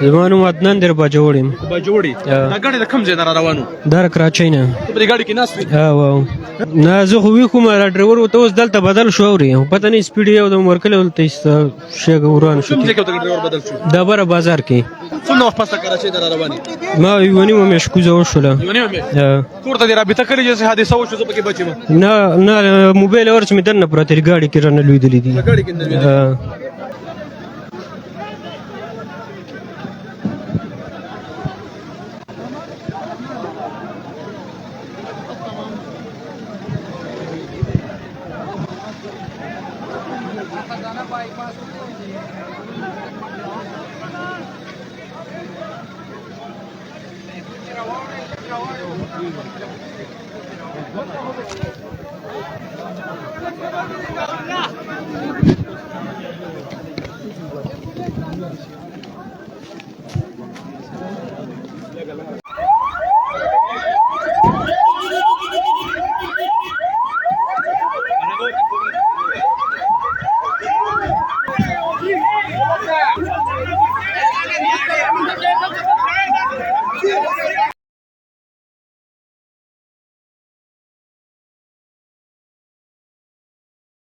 زما نوم عدنان درباجوړ یم. باجوړي دا ګاډي د کوم ځای نه را روانو؟ دا کراچۍ نه. ته په دې ګاډي کې ناست وې؟ او نه زه خو وی کوم را ډرایور ورته اوس دلته بدل شو اوري پته نه سپیډ یو د ورکل ولته شیګ وران شو. کوم ځای کې ته ډرایور بدل شو؟ دا بره بازار کې. څومره وخت پس کراچۍ ته را روانې؟ ما ونی مې شکوزه وشوله. ونی مې کور ته دې رابطه کړې چې حادثه وشو زه پکې بچم؟ نه موبایل اورچ مې دنه پراته ګاډي کې رانه لیدلې دي. ګاډي کې نه